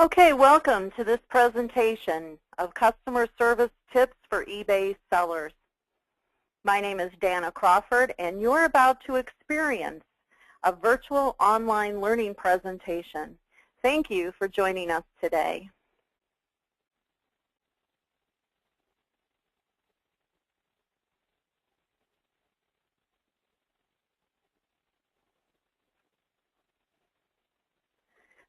Okay, welcome to this presentation of customer service tips for eBay sellers. My name is Danna Crawford, and you're about to experience a virtual online learning presentation. Thank you for joining us today.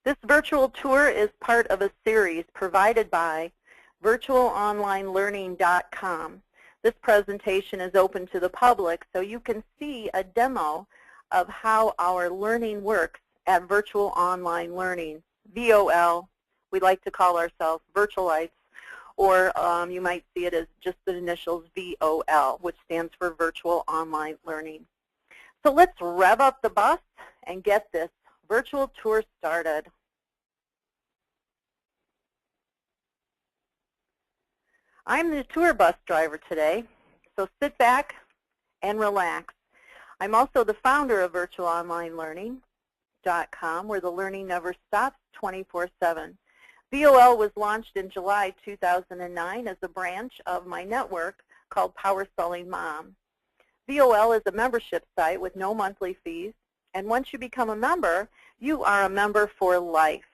This virtual tour is part of a series provided by virtualonlinelearning.com. This presentation is open to the public, so you can see a demo of how our learning works at Virtual Online Learning, VOL. We like to call ourselves virtualites, or you might see it as just the initials VOL, which stands for Virtual Online Learning. So let's rev up the bus and get this virtual tour started. I'm the tour bus driver today, so sit back and relax. I'm also the founder of virtualonlinelearning.com, where the learning never stops 24/7. VOL was launched in July 2009 as a branch of my network called Power Selling Mom. VOL is a membership site with no monthly fees, and once you become a member, you are a member for life.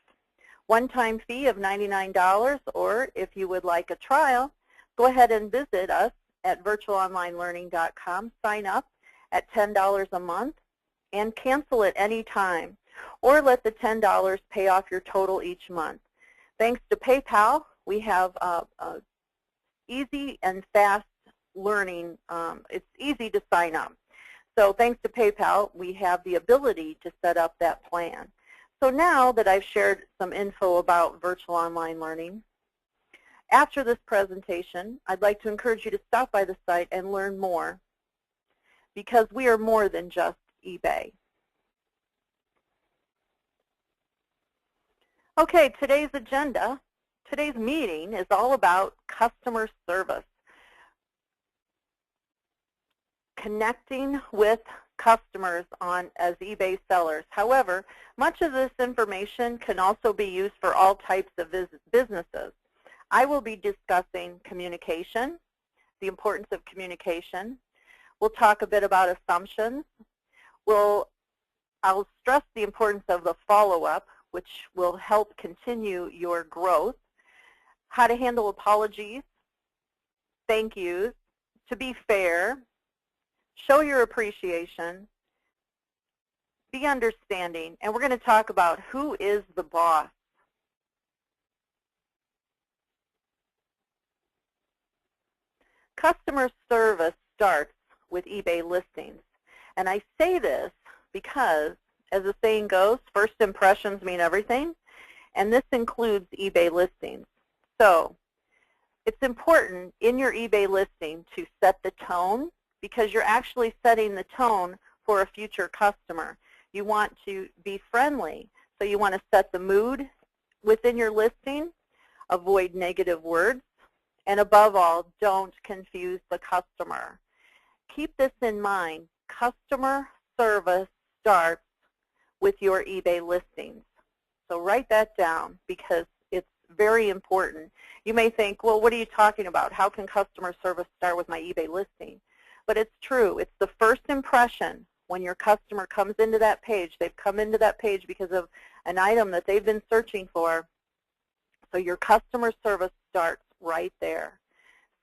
One-time fee of $99, or if you would like a trial, go ahead and visit us at virtualonlinelearning.com. Sign up at $10 a month and cancel at any time, or let the $10 pay off your total each month. Thanks to PayPal, we have easy and fast learning. It's easy to sign up. So thanks to PayPal, we have the ability to set up that plan. So now that I've shared some info about virtual online learning, after this presentation, I'd like to encourage you to stop by the site and learn more, because we are more than just eBay. Okay, today's agenda, today's meeting is all about customer service. Connecting with customers as eBay sellers. However, much of this information can also be used for all types of businesses. I will be discussing communication, the importance of communication. We'll talk a bit about assumptions. I'll stress the importance of the follow-up, which will help continue your growth, how to handle apologies, thank yous, to be fair, show your appreciation, be understanding, and we're going to talk about who is the boss. Customer service starts with eBay listings, and I say this because, as the saying goes, first impressions mean everything, and this includes eBay listings. So it's important in your eBay listing to set the tone, because you're actually setting the tone for a future customer. You want to be friendly, so you want to set the mood within your listing, avoid negative words, and above all, don't confuse the customer. Keep this in mind. Customer service starts with your eBay listings. So write that down, because it's very important. You may think, well, what are you talking about? How can customer service start with my eBay listing? But it's true. It's the first impression when your customer comes into that page. They've come into that page because of an item that they've been searching for. So your customer service starts right there.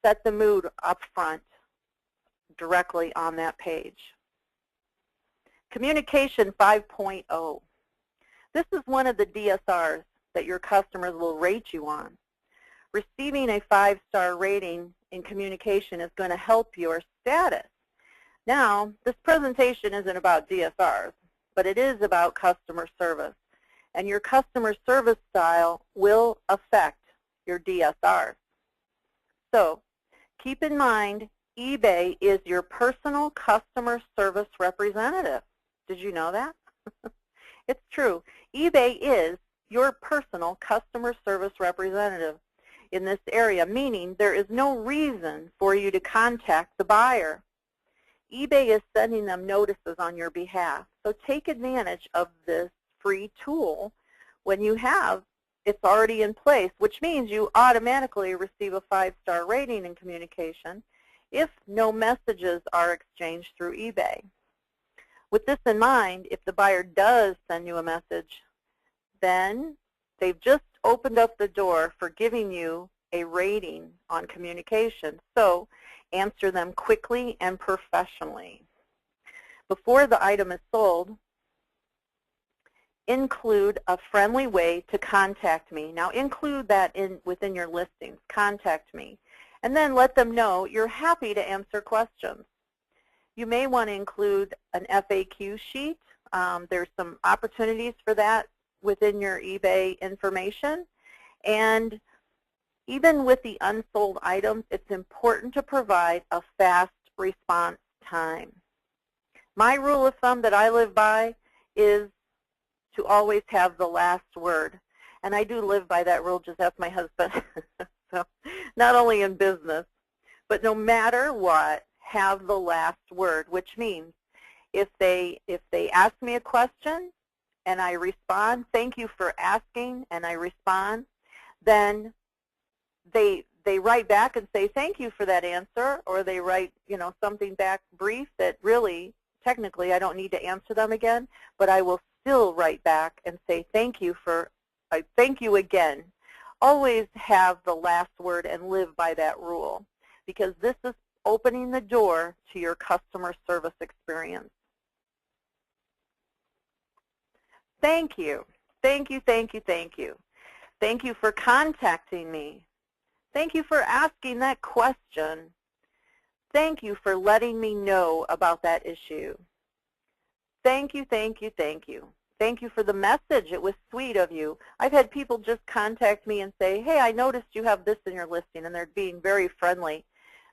Set the mood up front directly on that page. Communication 5.0. This is one of the DSRs that your customers will rate you on. Receiving a 5-star rating in communication is going to help your status. Now, this presentation isn't about DSRs, but it is about customer service. And your customer service style will affect your DSRs. So keep in mind, eBay is your personal customer service representative. Did you know that? It's true. eBay is your personal customer service representative in this area, meaning there is no reason for you to contact the buyer. eBay is sending them notices on your behalf. So take advantage of this free tool when you have it's already in place, which means you automatically receive a 5-star rating in communication if no messages are exchanged through eBay. With this in mind, if the buyer does send you a message, then they've just opened up the door for giving you a rating on communication. So answer them quickly and professionally. Before the item is sold, include a friendly way to contact me. Now include that within your listings, contact me. And then let them know you're happy to answer questions. You may want to include an FAQ sheet. There's some opportunities for that within your eBay information. And even with the unsold items, it's important to provide a fast response time. My rule of thumb that I live by is to always have the last word. And I do live by that rule, just ask my husband. So not only in business, but no matter what, have the last word, which means if they ask me a question and I respond, thank you for asking, and I respond, then they write back and say thank you for that answer, or they write, something back brief that really, technically, I don't need to answer them again, but I will still write back and say thank you again. Always have the last word and live by that rule, because this is opening the door to your customer service experience. Thank you. Thank you, thank you, thank you. Thank you for contacting me. Thank you for asking that question. Thank you for letting me know about that issue. Thank you, thank you, thank you. Thank you for the message. It was sweet of you. I've had people just contact me and say, hey, I noticed you have this in your listing, and they're being very friendly.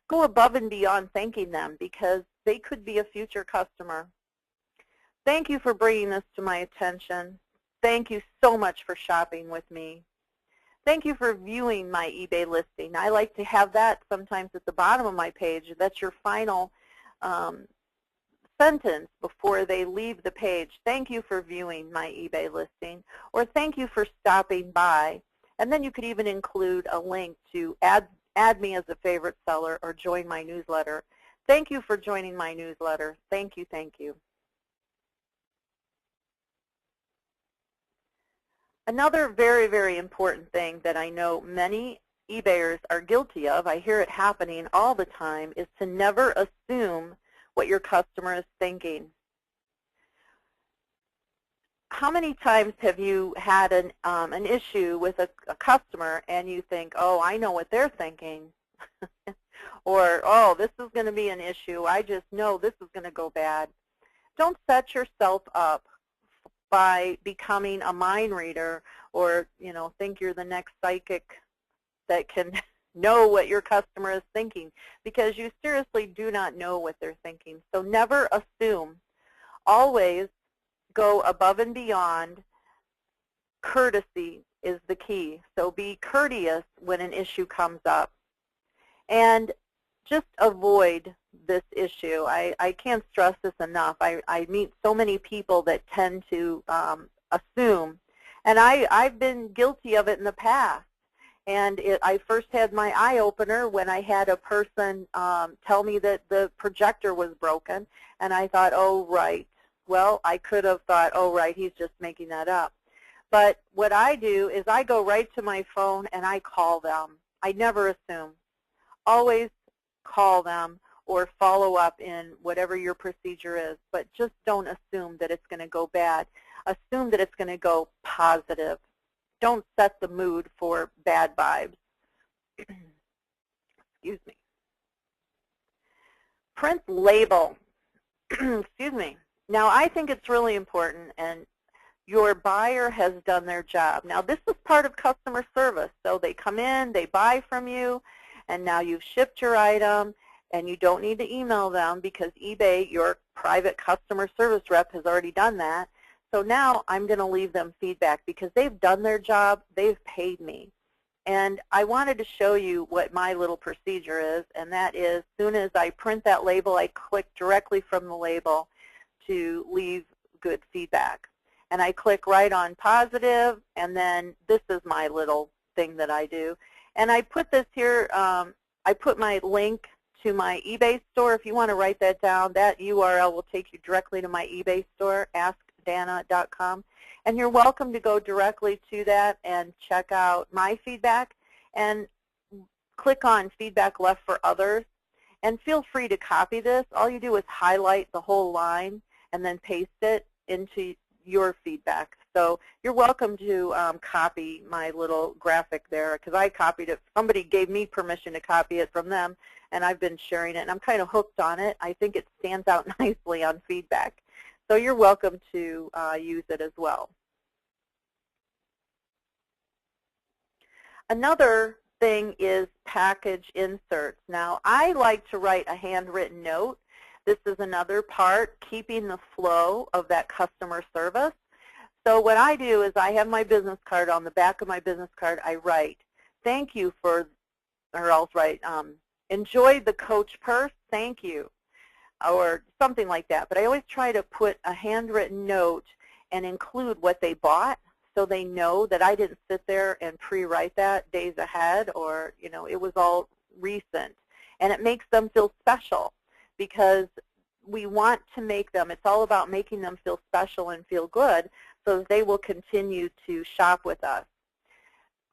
Go above and beyond thanking them, because they could be a future customer. Thank you for bringing this to my attention. Thank you so much for shopping with me. Thank you for viewing my eBay listing. I like to have that sometimes at the bottom of my page. That's your final sentence before they leave the page. Thank you for viewing my eBay listing, or thank you for stopping by. And then you could even include a link to add me as a favorite seller or join my newsletter. Thank you for joining my newsletter. Thank you, thank you. Another very, very important thing that I know many eBayers are guilty of, I hear it happening all the time, is to never assume what your customer is thinking. How many times have you had an issue with a customer and you think, oh, I know what they're thinking, or, oh, this is going to be an issue. I just know this is going to go bad. Don't set yourself up by becoming a mind reader, or think you're the next psychic that can know what your customer is thinking, because you seriously do not know what they're thinking. So never assume. Always go above and beyond. Courtesy is the key. So be courteous when an issue comes up. And just avoid this issue. I can't stress this enough. I meet so many people that tend to assume, and I've been guilty of it in the past. And I first had my eye-opener when I had a person tell me that the projector was broken, and I thought, oh, right. Well, I could have thought, oh, right, he's just making that up. But what I do is I go right to my phone and I call them. I never assume. Always call them or follow up in whatever your procedure is, but just don't assume that it's going to go bad. Assume that it's going to go positive. Don't set the mood for bad vibes. Excuse me. Print label. Excuse me. Now, I think it's really important, and your buyer has done their job. Now, this is part of customer service. So they come in, they buy from you, and now you've shipped your item, and you don't need to email them because eBay, your private customer service rep, has already done that. So now I'm going to leave them feedback because they've done their job, they've paid me. And I wanted to show you what my little procedure is, and that is, as soon as I print that label, I click directly from the label to leave good feedback. and I click right on positive, and then this is my little thing that I do. And I put this here, I put my link to my eBay store. If you want to write that down, that URL will take you directly to my eBay store, askdanna.com. And you're welcome to go directly to that and check out my feedback and click on feedback left for others. And feel free to copy this. All you do is highlight the whole line and then paste it into your feedback. So you're welcome to copy my little graphic there, because I copied it. Somebody gave me permission to copy it from them, and I've been sharing it, and I'm kind of hooked on it. I think it stands out nicely on feedback. So you're welcome to use it as well. Another thing is package inserts. Now, I like to write a handwritten note. This is another part, keeping the flow of that customer service. So what I do is I have my business card. On the back of my business card, I write, thank you for, or else write, enjoy the Coach purse, thank you, or something like that. But I always try to put a handwritten note and include what they bought, so they know that I didn't sit there and pre-write that days ahead, or, you know, it was all recent. And it makes them feel special, because we want to make them, it's all about making them feel special and feel good, so that they will continue to shop with us.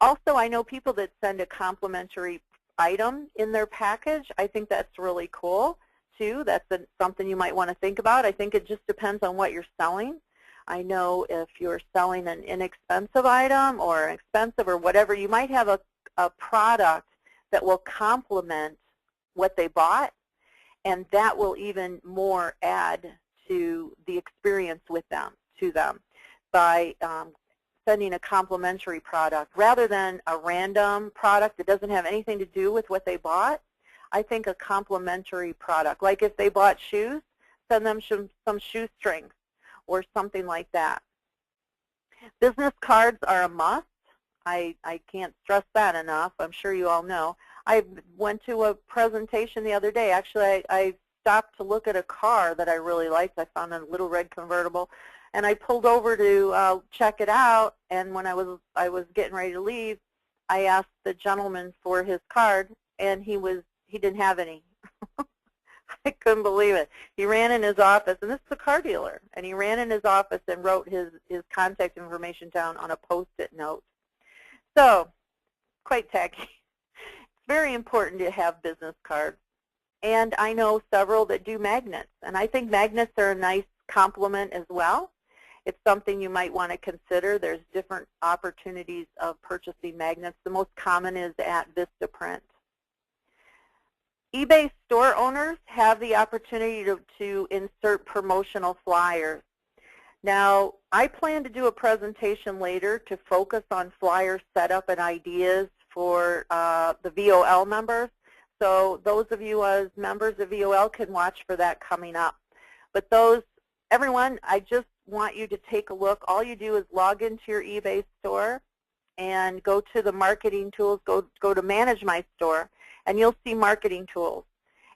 Also, I know people that send a complimentary item in their package. I think that's really cool, too. That's something you might want to think about. I think it just depends on what you're selling. I know if you're selling an inexpensive item or expensive or whatever, you might have a product that will complement what they bought, and that will even more add to the experience with them, by sending a complimentary product rather than a random product that doesn't have anything to do with what they bought. I think a complimentary product, like if they bought shoes, send them some shoestrings or something like that. Business cards are a must. I can't stress that enough. I'm sure you all know. I went to a presentation the other day. Actually, I stopped to look at a car that I really liked. I found a little red convertible, and I pulled over to check it out. And when I was getting ready to leave, I asked the gentleman for his card, and he didn't have any. I couldn't believe it. He ran in his office, and this is a car dealer, and he ran in his office and wrote his contact information down on a Post-it note. So, quite tacky. It's very important to have business cards. And I know several that do magnets, and I think magnets are a nice complement as well. It's something you might want to consider. There's different opportunities of purchasing magnets. The most common is at Vistaprint. eBay store owners have the opportunity to insert promotional flyers. Now, I plan to do a presentation later to focus on flyer setup and ideas for the VOL members. So those of you as members of VOL can watch for that coming up. But everyone, I just want you to take a look. All you do is log into your eBay store and go to the marketing tools, go to Manage My Store, and you'll see marketing tools.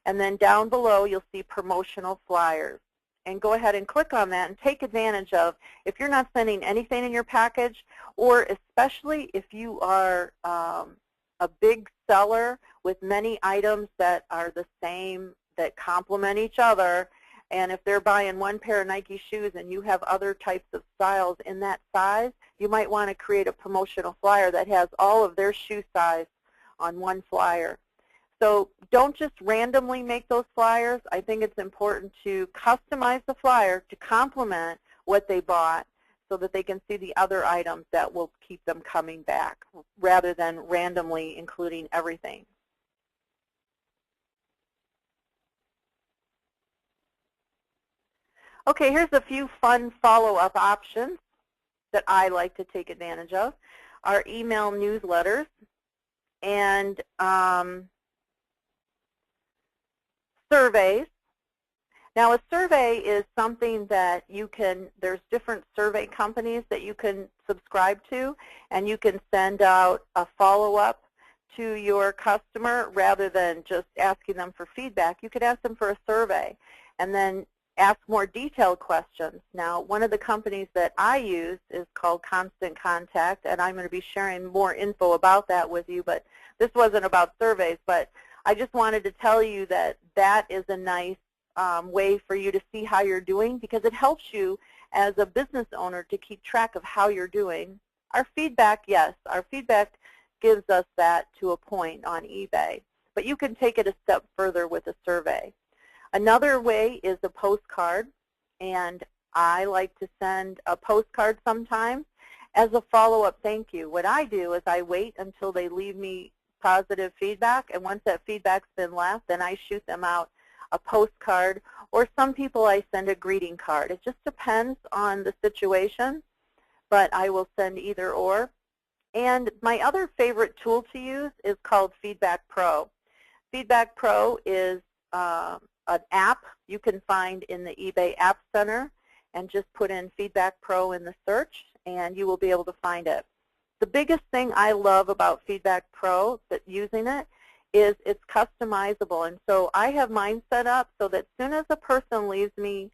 And then down below, you'll see promotional flyers. And go ahead and click on that and take advantage of, if you're not sending anything in your package, or especially if you are a big seller with many items that are the same, that complement each other, and if they're buying one pair of Nike shoes and you have other types of styles in that size, you might want to create a promotional flyer that has all of their shoe size on one flyer. So don't just randomly make those flyers. I think it's important to customize the flyer to complement what they bought so that they can see the other items that will keep them coming back, rather than randomly including everything. Okay, here's a few fun follow-up options that I like to take advantage of. Our email newsletters and surveys. Now, a survey is something that you can, there's different survey companies that you can subscribe to, and you can send out a follow-up to your customer rather than just asking them for feedback. You could ask them for a survey, and then ask more detailed questions. Now, one of the companies that I use is called Constant Contact, and I'm going to be sharing more info about that with you, but this wasn't about surveys, but I just wanted to tell you that that is a nice way for you to see how you're doing, because it helps you as a business owner to keep track of how you're doing. Our feedback, yes, our feedback gives us that to a point on eBay, but you can take it a step further with a survey. Another way is a postcard, and I like to send a postcard sometimes as a follow-up thank you. What I do is I wait until they leave me positive feedback, and once that feedback's been left, then I shoot them out a postcard, or some people I send a greeting card. It just depends on the situation, but I will send either or. And my other favorite tool to use is called Feedback Pro. Feedback Pro is an app you can find in the eBay App Center, and just put in Feedback Pro in the search and you will be able to find it. The biggest thing I love about Feedback Pro, that using it, is it's customizable. And so I have mine set up so that as soon as a person leaves me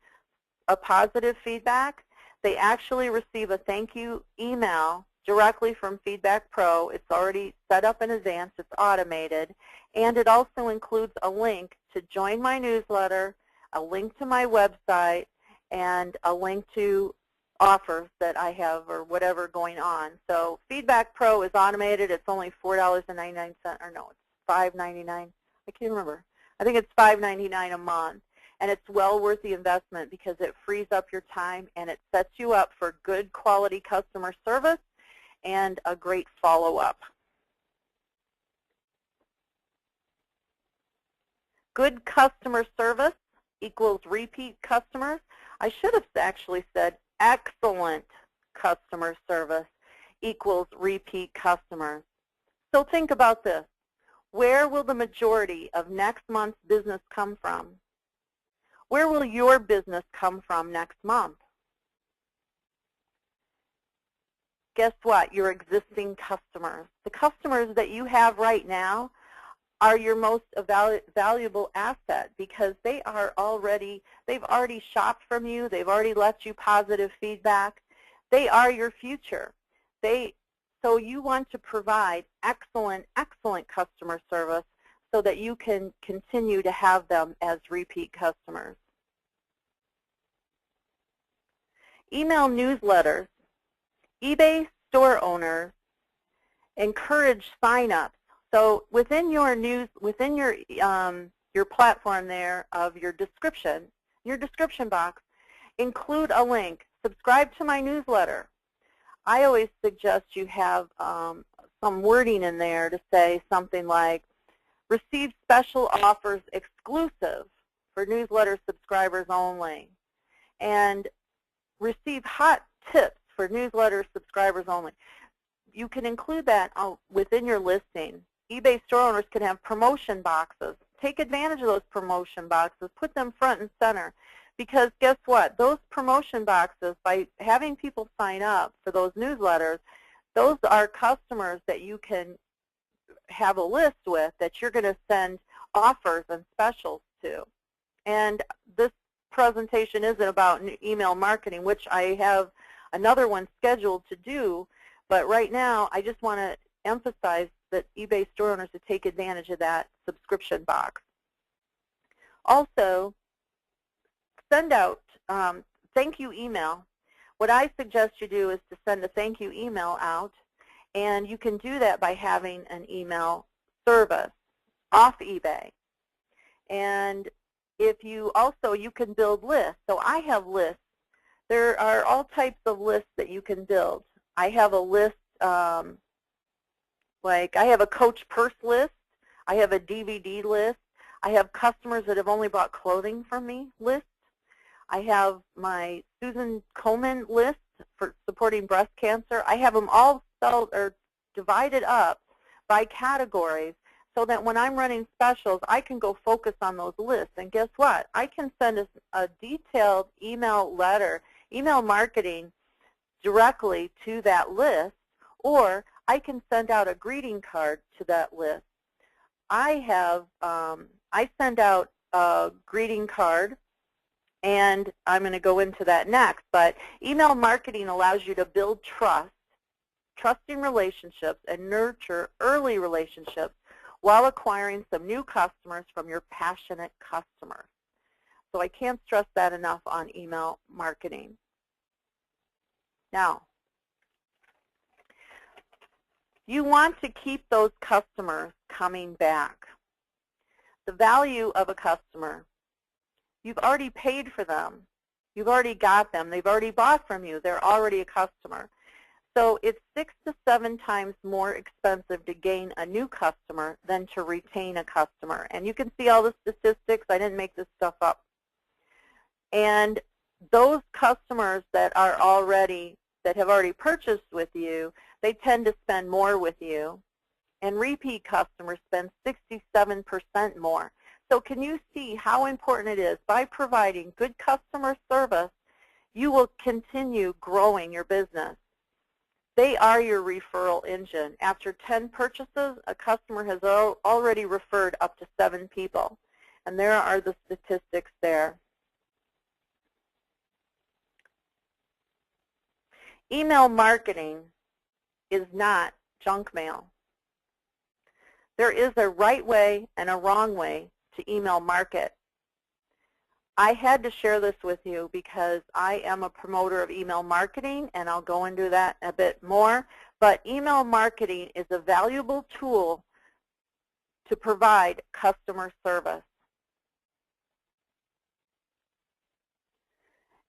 a positive feedback, they actually receive a thank you email directly from Feedback Pro. It's already set up in advance, it's automated, and it also includes a link to join my newsletter, a link to my website, and a link to offers that I have or whatever going on. So Feedback Pro is automated. It's only $4.99, or no, it's $5.99. I can't remember. I think it's $5.99 a month. And it's well worth the investment because it frees up your time and it sets you up for good quality customer service and a great follow-up. Good customer service equals repeat customers. I should have actually said excellent customer service equals repeat customers. So think about this. Where will the majority of next month's business come from? Where will your business come from next month? Guess what? Your existing customers. The customers that you have right now are your most valuable asset because they've already shopped from you. They've already left you positive feedback. They are your future. So you want to provide excellent customer service so that you can continue to have them as repeat customers. Email newsletters. eBay store owners encourage sign-ups. So within your platform there of your description box, include a link. Subscribe to my newsletter. I always suggest you have some wording in there to say something like, receive special offers exclusive for newsletter subscribers only, and receive hot tips for newsletter subscribers only. You can include that within your listing. eBay store owners can have promotion boxes. Take advantage of those promotion boxes. Put them front and center. Because guess what? Those promotion boxes, by having people sign up for those newsletters, those are customers that you can have a list with that you're going to send offers and specials to. And this presentation isn't about email marketing, which I have another one scheduled to do, but right now I just want to emphasize that eBay store owners to take advantage of that subscription box. Also, send out thank you email. What I suggest you do is to send a thank you email out, and you can do that by having an email service off eBay. And if you can build lists. So I have lists. There are all types of lists that you can build. I have a list, like I have a Coach Purse list. I have a DVD list. I have customers that have only bought clothing from me list. I have my Susan Komen list for supporting breast cancer. I have them all divided up by categories so that when I'm running specials, I can go focus on those lists. And guess what? I can send a detailed email letter, email marketing directly to that list, or I can send out a greeting card to that list. I send out a greeting card, And I'm going to go into that next. But email marketing allows you to build trusting relationships, and nurture early relationships while acquiring some new customers from your passionate customers. So I can't stress that enough on email marketing. Now, you want to keep those customers coming back. The value of a customer, you've already paid for them. You've already got them. They've already bought from you. They're already a customer. So it's 6 to 7 times more expensive to gain a new customer than to retain a customer. And you can see all the statistics. I didn't make this stuff up. And those customers that have already purchased with you, they tend to spend more with you. And repeat customers spend 67% more. So can you see how important it is? By providing good customer service, you will continue growing your business. They are your referral engine. After 10 purchases, a customer has already referred up to 7 people. And there are the statistics there. Email marketing is not junk mail. There is a right way and a wrong way to email market. I had to share this with you because I am a promoter of email marketing, and I'll go into that a bit more. But email marketing is a valuable tool to provide customer service.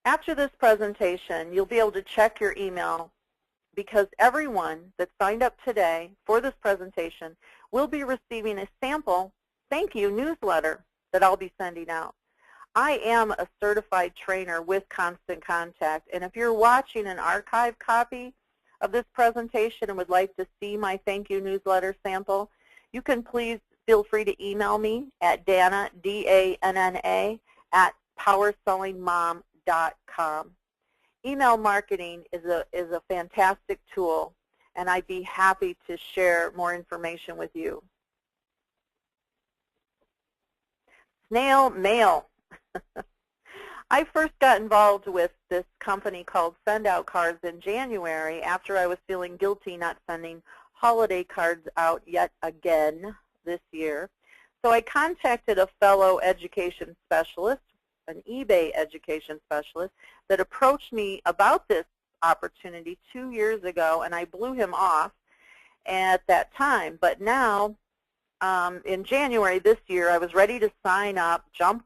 After this presentation, you'll be able to check your email, because everyone that signed up today for this presentation will be receiving a sample thank you newsletter that I'll be sending out. I am a certified trainer with Constant Contact, and if you're watching an archive copy of this presentation and would like to see my thank you newsletter sample, you can please feel free to email me at Danna, D-A-N-N-A, at powersellingmom.com. Email marketing is a fantastic tool, and I'd be happy to share more information with you. Snail mail. I first got involved with this company called Send Out Cards in January after I was feeling guilty not sending holiday cards out yet again this year. So I contacted a fellow education specialist, an eBay education specialist, that approached me about this opportunity 2 years ago, and I blew him off at that time. But now, in January this year, I was ready to sign up, jump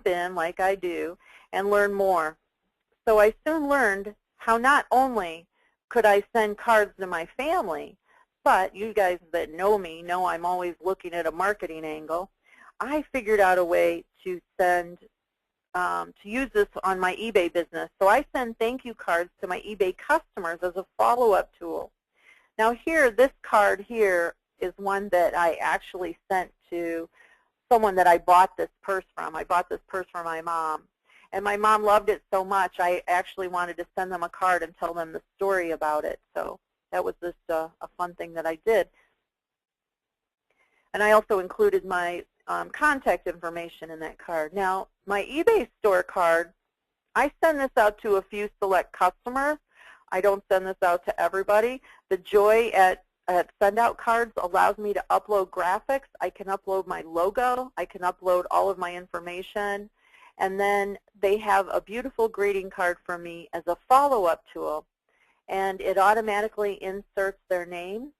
in like I do, and learn more. So I soon learned how not only could I send cards to my family, but you guys that know me know I'm always looking at a marketing angle. I figured out a way to send, to use this on my eBay business. So I send thank you cards to my eBay customers as a follow-up tool. Now here, this card here is one that I actually sent to someone that I bought this purse from. I bought this purse from my mom. And my mom loved it so much, I actually wanted to send them a card and tell them the story about it. So that was just a fun thing that I did. And I also included my contact information in that card. Now, my eBay store card, I send this out to a few select customers. I don't send this out to everybody. The joy at Send Out Cards allows me to upload graphics. I can upload my logo. I can upload all of my information. And then they have a beautiful greeting card for me as a follow-up tool. And it automatically inserts their name.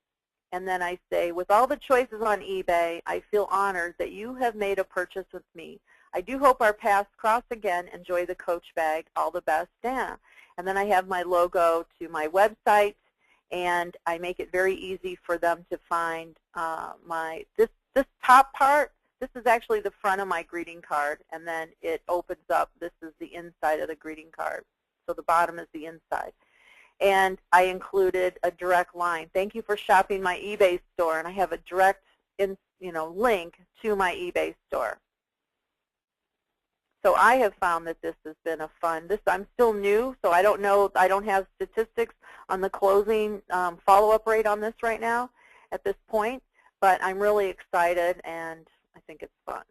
And then I say, with all the choices on eBay, I feel honored that you have made a purchase with me. I do hope our paths cross again. Enjoy the Coach bag. All the best, Danna. And then I have my logo to my website, and I make it very easy for them to find this top part. This is actually the front of my greeting card, and then it opens up. This is the inside of the greeting card. So the bottom is the inside. And I included a direct line. Thank you for shopping my eBay store, and I have a direct link to my eBay store. So I have found that this has been a fun. I'm still new, so I don't know. I don't have statistics on the closing follow-up rate on this right now at this point, but I'm really excited, and I think it's fun.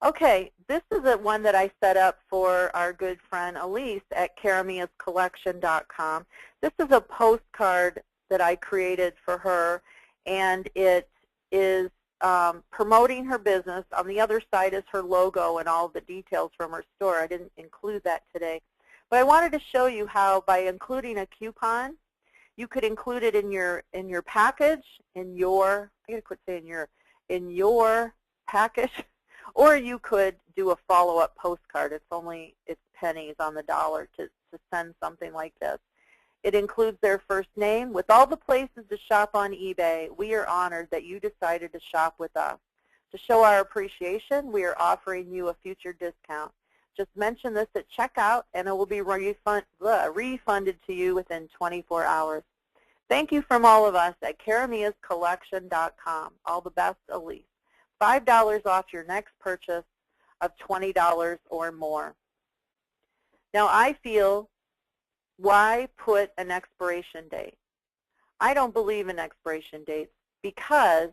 Okay, this is one that I set up for our good friend Elise at karamiascollection.com. This is a postcard that I created for her, and it is promoting her business. On the other side is her logo and all the details from her store. I didn't include that today. But I wanted to show you how by including a coupon, you could include it in your package, I gotta quit saying in your package, or you could do a follow-up postcard. It's pennies on the dollar to send something like this. It includes their first name. With all the places to shop on eBay, we are honored that you decided to shop with us. To show our appreciation, we are offering you a future discount. Just mention this at checkout, and it will be refunded to you within 24 hours. Thank you from all of us at karamiascollection.com. All the best, Elise. $5 off your next purchase of $20 or more. Now, I feel, why put an expiration date? I don't believe in expiration dates because,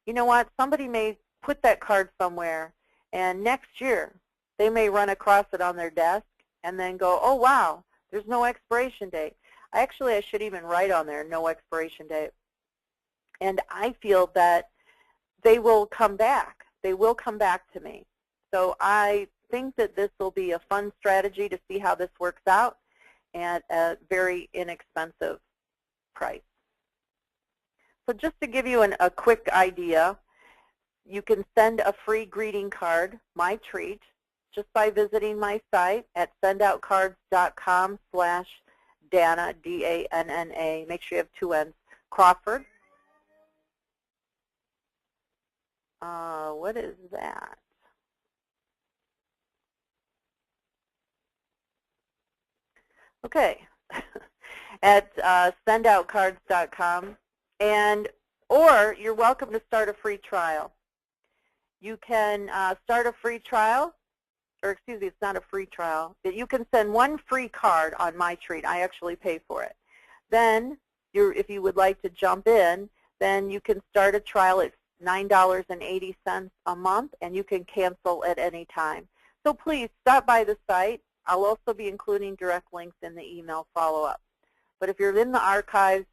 you know what, somebody may put that card somewhere, and next year they may run across it on their desk and then go, oh, wow, there's no expiration date. I should even write on there, no expiration date. And I feel that they will come back. They will come back to me. So I think that this will be a fun strategy to see how this works out at a very inexpensive price. So just to give you a quick idea, you can send a free greeting card, my treat, just by visiting my site at sendoutcards.com/Danna, D-A-N-N-A. Make sure you have 2 N's, Crawford. What is that? Okay, at sendoutcards.com, or you're welcome to start a free trial. You can start a free trial, or excuse me, it's not a free trial. You can send 1 free card on my treat. I actually pay for it. Then, if you would like to jump in, then you can start a trial. It's $9.80 a month, and you can cancel at any time. So please stop by the site. I'll also be including direct links in the email follow-up. But if you're in the archives,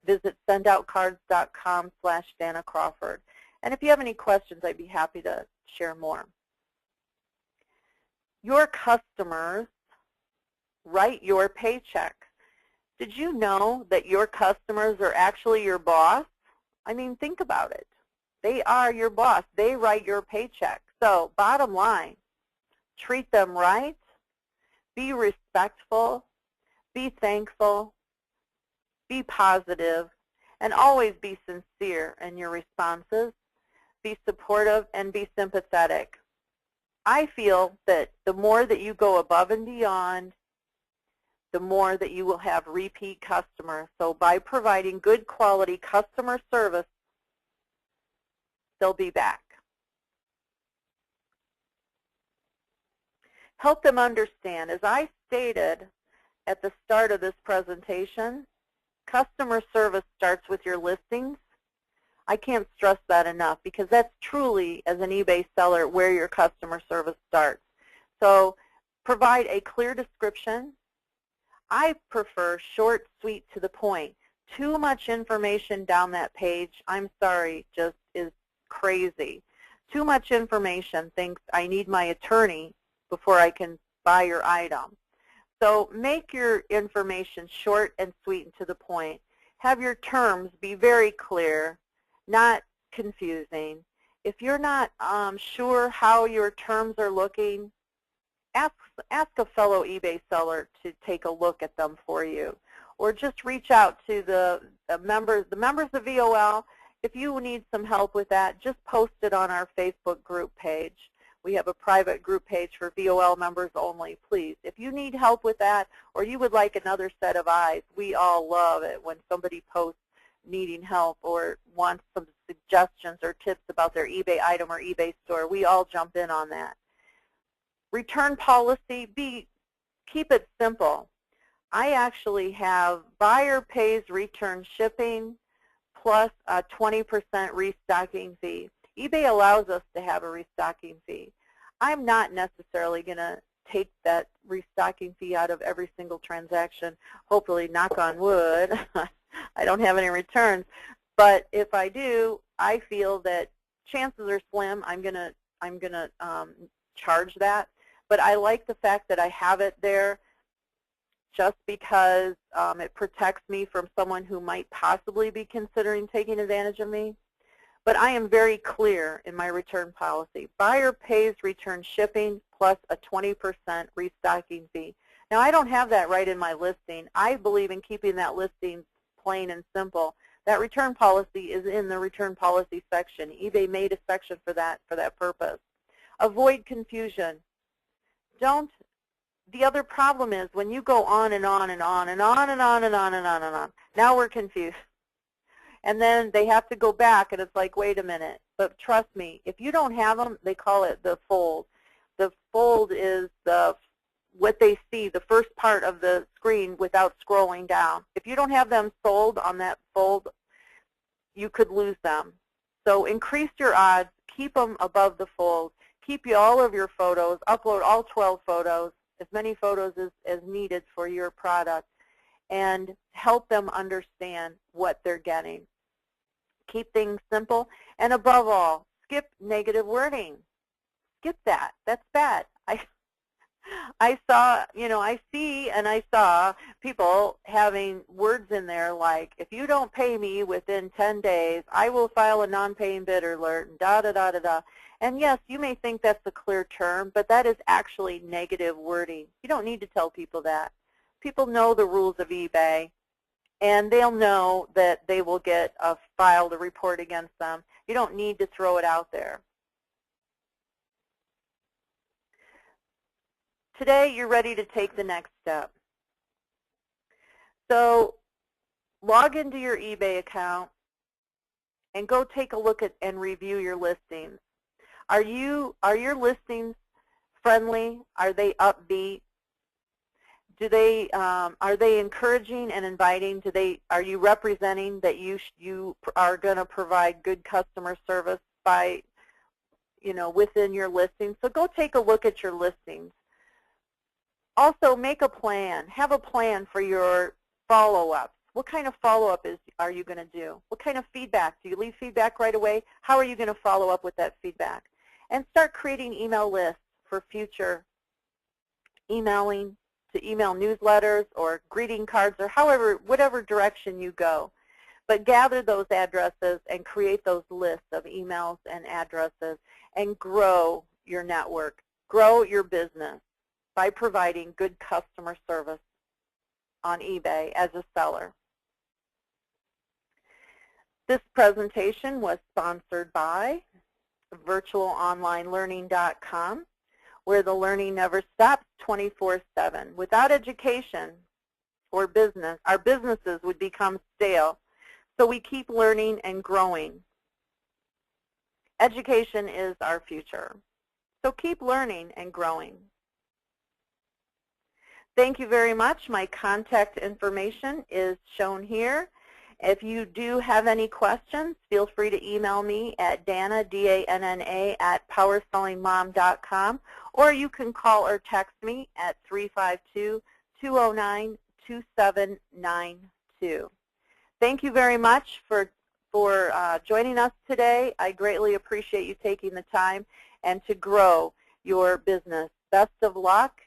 visit sendoutcards.com/Danna Crawford. And if you have any questions, I'd be happy to share more. Your customers write your paycheck. Did you know that your customers are actually your boss? I mean, think about it. They are your boss. They write your paycheck. So bottom line, treat them right, be respectful, be thankful, be positive, and always be sincere in your responses. Be supportive and be sympathetic. I feel that the more that you go above and beyond, the more that you will have repeat customers. So by providing good quality customer service, they'll be back. Help them understand. As I stated at the start of this presentation, customer service starts with your listings. I can't stress that enough because that's truly, as an eBay seller, where your customer service starts. So provide a clear description. I prefer short, sweet, to the point. Too much information down that page, I'm sorry, just is crazy. Too much information thinks I need my attorney before I can buy your item. So make your information short and sweet and to the point. Have your terms be very clear, not confusing. If you're not sure how your terms are looking, ask a fellow eBay seller to take a look at them for you. Or just reach out to the members of VOL. If you need some help with that, just post it on our Facebook group page. We have a private group page for VOL members only, please. If you need help with that or you would like another set of eyes, we all love it when somebody posts needing help or wants some suggestions or tips about their eBay item or eBay store. We all jump in on that. Return policy, keep it simple. I actually have buyer pays return shipping plus a 20% restocking fee. eBay allows us to have a restocking fee. I'm not necessarily going to take that restocking fee out of every single transaction. Hopefully, knock on wood, I don't have any returns. But if I do, I feel that chances are slim I'm gonna charge that. But I like the fact that I have it there just because it protects me from someone who might possibly be considering taking advantage of me. But I am very clear in my return policy. Buyer pays return shipping plus a 20% restocking fee. Now, I don't have that right in my listing. I believe in keeping that listing plain and simple. That return policy is in the return policy section. eBay made a section for that purpose. Avoid confusion. The other problem is when you go on and on and on and on and on and on and on and on, now we're confused. And then they have to go back, and it's like, wait a minute. But trust me, if you don't have them, they call it the fold. The fold is what they see, the first part of the screen without scrolling down. If you don't have them sold on that fold, you could lose them. So increase your odds, keep them above the fold, keep all of your photos, upload all 12 photos, as many photos as needed for your product, and help them understand what they're getting. Keep things simple, and above all, skip negative wording. Skip that. That's bad. I saw people having words in there like, if you don't pay me within 10 days, I will file a non-paying bid alert, and da-da-da-da-da. And yes, you may think that's a clear term, but that is actually negative wording. You don't need to tell people that. People know the rules of eBay, and they'll know that they will get filed a report against them. You don't need to throw it out there. Today, you're ready to take the next step. So log into your eBay account and go take a look at and review your listings. Are your listings friendly? Are they upbeat? Are they encouraging and inviting? Are you representing that you are going to provide good customer service by, within your listings? So go take a look at your listings. Also, make a plan. Have a plan for your follow-up. What kind of follow-up are you going to do? What kind of feedback? Do you leave feedback right away? How are you going to follow up with that feedback? And start creating email lists for future emailing, to email newsletters or greeting cards or whatever direction you go. But gather those addresses and create those lists of emails and addresses and grow your network. Grow your business by providing good customer service on eBay as a seller. This presentation was sponsored by virtualonlinelearning.com, where the learning never stops 24/7. Without education or business, our businesses would become stale. So we keep learning and growing. Education is our future. So keep learning and growing. Thank you very much. My contact information is shown here. If you do have any questions, feel free to email me at Danna, D-A-N-N-A, at powersellingmom.com, or you can call or text me at 352-209-2792. Thank you very much for joining us today. I greatly appreciate you taking the time and to grow your business. Best of luck,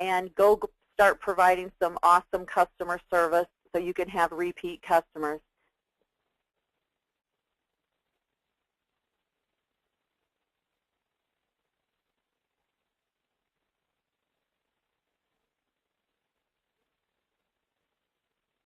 and go start providing some awesome customer service so you can have repeat customers.